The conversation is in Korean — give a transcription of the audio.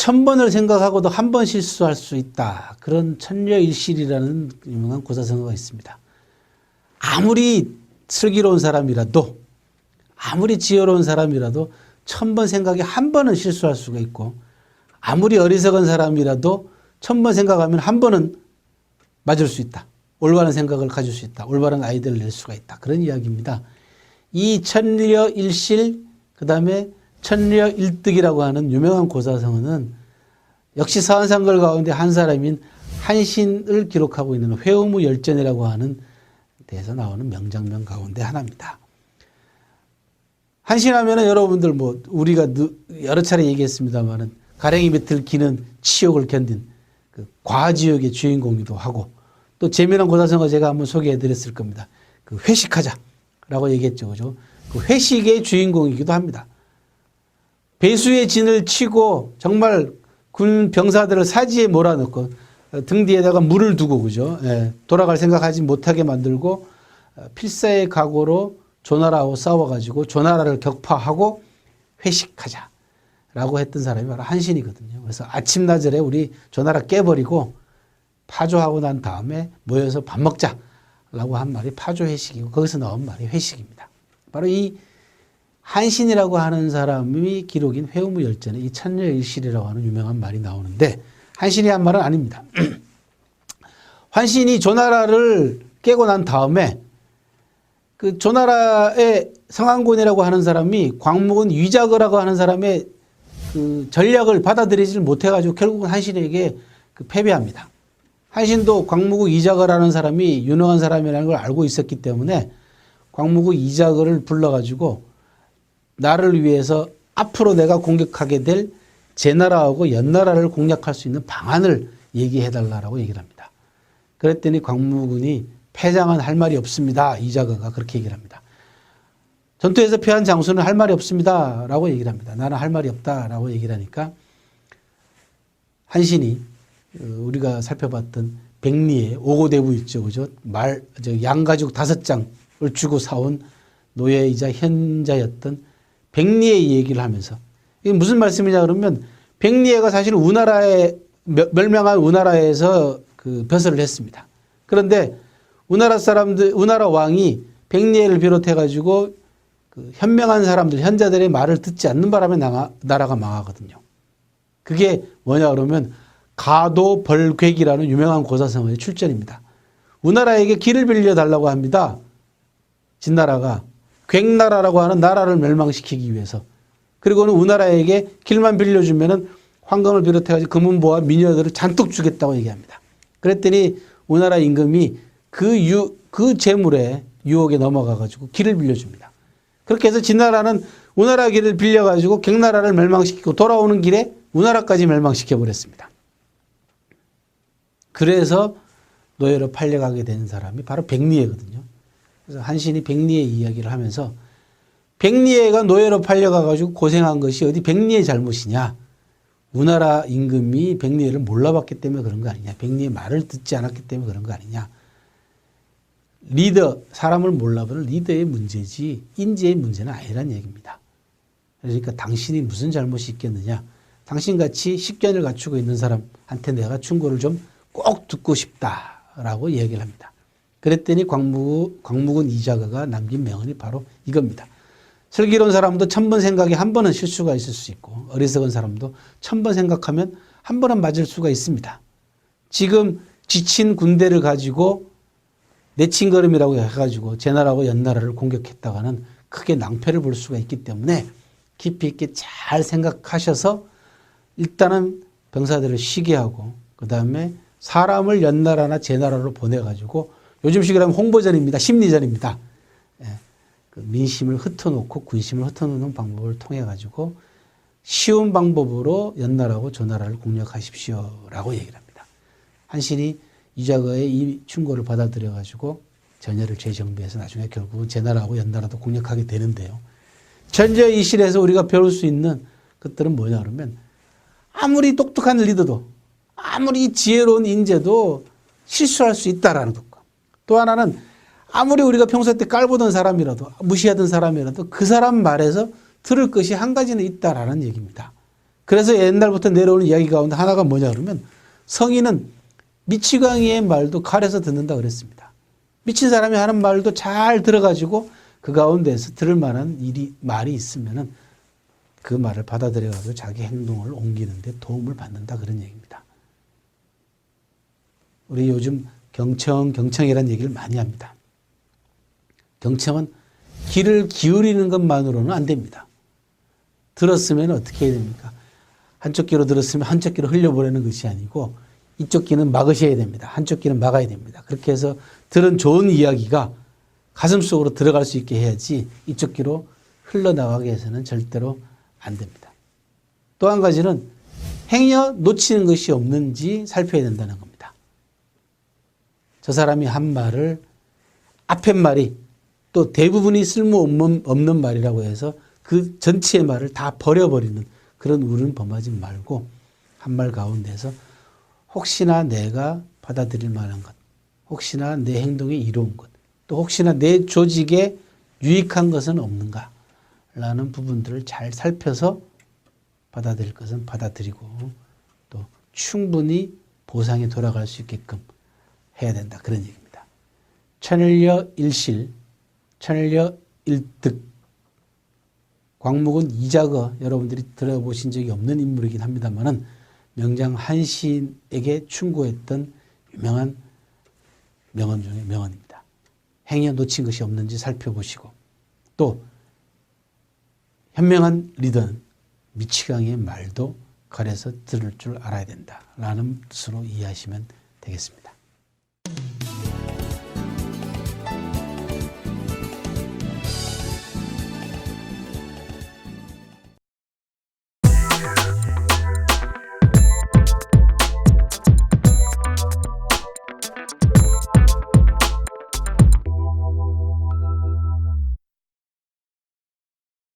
1000번을 생각하고도 한 번 실수할 수 있다. 그런 천녀일실이라는 유명한 고사성어가 있습니다. 아무리 슬기로운 사람이라도 아무리 지혜로운 사람이라도 1000번 생각에 한 번은 실수할 수가 있고 아무리 어리석은 사람이라도 1000번 생각하면 한 번은 맞을 수 있다. 올바른 생각을 가질 수 있다. 올바른 아이디어를 낼 수가 있다. 그런 이야기입니다. 이 천녀일실 그다음에 천녀일득이라고 하는 유명한 고사성어는 역시 서한상걸 가운데 한 사람인 한신을 기록하고 있는 회오무열전이라고 하는 데에서 나오는 명장면 가운데 하나입니다. 한신하면은 여러분들 뭐 우리가 여러 차례 얘기했습니다만은 가랭이 밑을 기는 치욕을 견딘 그 과지욕의 주인공이기도 하고 또 재미난 고사성어 제가 한번 소개해 드렸을 겁니다. 그 회식하자라고 얘기했죠. 그죠? 그 회식의 주인공이기도 합니다. 배수의 진을 치고 정말 군 병사들을 사지에 몰아넣고 등 뒤에다가 물을 두고 그죠? 예, 돌아갈 생각하지 못하게 만들고 필사의 각오로 조나라하고 싸워가지고 조나라를 격파하고 회식하자라고 했던 사람이 바로 한신이거든요. 그래서 아침나절에 우리 조나라 깨버리고 파조하고 난 다음에 모여서 밥 먹자라고 한 말이 파조 회식이고 거기서 나온 말이 회식입니다. 바로 이 한신이라고 하는 사람이 기록인 회오무열전에 이 천녀일실이라고 하는 유명한 말이 나오는데 한신이 한 말은 아닙니다. 한신이 조나라를 깨고 난 다음에 그 조나라의 성안곤이라고 하는 사람이 광무군 위자거라고 하는 사람의 그 전략을 받아들이지를 못해가지고 결국은 한신에게 그 패배합니다. 한신도 광무군 위자거라는 사람이 유능한 사람이라는 걸 알고 있었기 때문에 광무군 위자거를 불러가지고 나를 위해서 앞으로 내가 공격하게 될 제나라하고 연나라를 공략할 수 있는 방안을 얘기해달라고 얘기를 합니다. 그랬더니 광무군이 패장은 할 말이 없습니다. 이자거가 그렇게 얘기를 합니다. 전투에서 패한 장수는 할 말이 없습니다. 라고 얘기를 합니다. 나는 할 말이 없다. 라고 얘기를 하니까 한신이 우리가 살펴봤던 백리의 오고대부 있죠. 그죠? 양가죽 5장을 주고 사온 노예이자 현자였던 백리의 얘기를 하면서 이게 무슨 말씀이냐 그러면 백리애가 사실 우나라의 멸망한 우나라에서 그 벼슬을 했습니다. 그런데 우나라 왕이 백리애를 비롯해 가지고 그 현명한 사람들 현자들의 말을 듣지 않는 바람에 나라가 망하거든요. 그게 뭐냐 그러면 가도벌괴기라는 유명한 고사성어의 출전입니다. 우나라에게 길을 빌려달라고 합니다. 진나라가 괭나라라고 하는 나라를 멸망시키기 위해서. 그리고는 우나라에게 길만 빌려주면은 황금을 비롯해가지고 금은보와 미녀들을 잔뜩 주겠다고 얘기합니다. 그랬더니 우나라 임금이 그 재물에 유혹에 넘어가가지고 길을 빌려줍니다. 그렇게 해서 진나라는 우나라 길을 빌려가지고 괭나라를 멸망시키고 돌아오는 길에 우나라까지 멸망시켜버렸습니다. 그래서 노예로 팔려가게 된 사람이 바로 백리애거든요. 그래서 한신이 백리애 이야기를 하면서 백리애가 노예로 팔려가가지고 고생한 것이 어디 백리애 잘못이냐. 우나라 임금이 백리애를 몰라봤기 때문에 그런 거 아니냐. 백리애 말을 듣지 않았기 때문에 그런 거 아니냐. 리더, 사람을 몰라보는 리더의 문제지 인재의 문제는 아니란 얘기입니다. 그러니까 당신이 무슨 잘못이 있겠느냐. 당신같이 식견을 갖추고 있는 사람한테 내가 충고를 좀 꼭 듣고 싶다라고 얘기를 합니다. 그랬더니 광무군 이자거가 남긴 명언이 바로 이겁니다. 슬기로운 사람도 1000번 생각에 한 번은 실수가 있을 수 있고 어리석은 사람도 1000번 생각하면 한 번은 맞을 수가 있습니다. 지금 지친 군대를 가지고 내친걸음이라고 해가지고 제나라하고 연나라를 공격했다가는 크게 낭패를 볼 수가 있기 때문에 깊이 있게 잘 생각하셔서 일단은 병사들을 쉬게 하고 그 다음에 사람을 연나라나 제나라로 보내가지고 요즘식으로 하면 홍보전입니다. 심리전입니다. 예, 그 민심을 흩어놓고 군심을 흩어놓는 방법을 통해 가지고 쉬운 방법으로 연나라하고 조나라를 공략하십시오라고 얘기를 합니다. 한신이 이자거의 이 충고를 받아들여 가지고 전열을 재정비해서 나중에 결국은 제나라하고 연나라도 공략하게 되는데요. 천재이실에서 우리가 배울 수 있는 것들은 뭐냐 그러면 아무리 똑똑한 리더도 아무리 지혜로운 인재도 실수할 수 있다라는 것과 또 하나는 아무리 우리가 평소 때 깔보던 사람이라도 무시하던 사람이라도 그 사람 말에서 들을 것이 한 가지는 있다라는 얘기입니다. 그래서 옛날부터 내려오는 이야기 가운데 하나가 뭐냐 그러면 성인은 미치광이의 말도 칼에서 듣는다 그랬습니다. 미친 사람이 하는 말도 잘 들어가지고 그 가운데서 들을 만한 말이 있으면은 그 말을 받아들여가지고 자기 행동을 옮기는 데 도움을 받는다 그런 얘기입니다. 우리 요즘 경청이라는 얘기를 많이 합니다. 경청은 귀를 기울이는 것만으로는 안 됩니다. 들었으면 어떻게 해야 됩니까? 한쪽 귀로 들었으면 한쪽 귀로 흘려보내는 것이 아니고 이쪽 귀는 막으셔야 됩니다. 한쪽 귀는 막아야 됩니다. 그렇게 해서 들은 좋은 이야기가 가슴속으로 들어갈 수 있게 해야지 이쪽 귀로 흘러나가게 해서는 절대로 안 됩니다. 또 한 가지는 행여 놓치는 것이 없는지 살펴야 된다는 겁니다. 저 사람이 한 말을 앞에 말이 또 대부분이 쓸모없는 말이라고 해서 그 전체의 말을 다 버려버리는 그런 우는 범하지 말고 한 말 가운데서 혹시나 내가 받아들일 만한 것, 혹시나 내 행동에 이로운 것, 또 혹시나 내 조직에 유익한 것은 없는가 라는 부분들을 잘 살펴서 받아들일 것은 받아들이고 또 충분히 보상에 돌아갈 수 있게끔 해야 된다. 그런 얘기입니다. 천일여 일실, 천일여 일득. 광목은 이자거 여러분들이 들어보신 적이 없는 인물이긴 합니다만은 명장 한시인에게 충고했던 유명한 명언 중에 명언입니다. 행여 놓친 것이 없는지 살펴보시고 또 현명한 리더는 미치광이의 말도 가려서 들을 줄 알아야 된다라는 뜻으로 이해하시면 되겠습니다.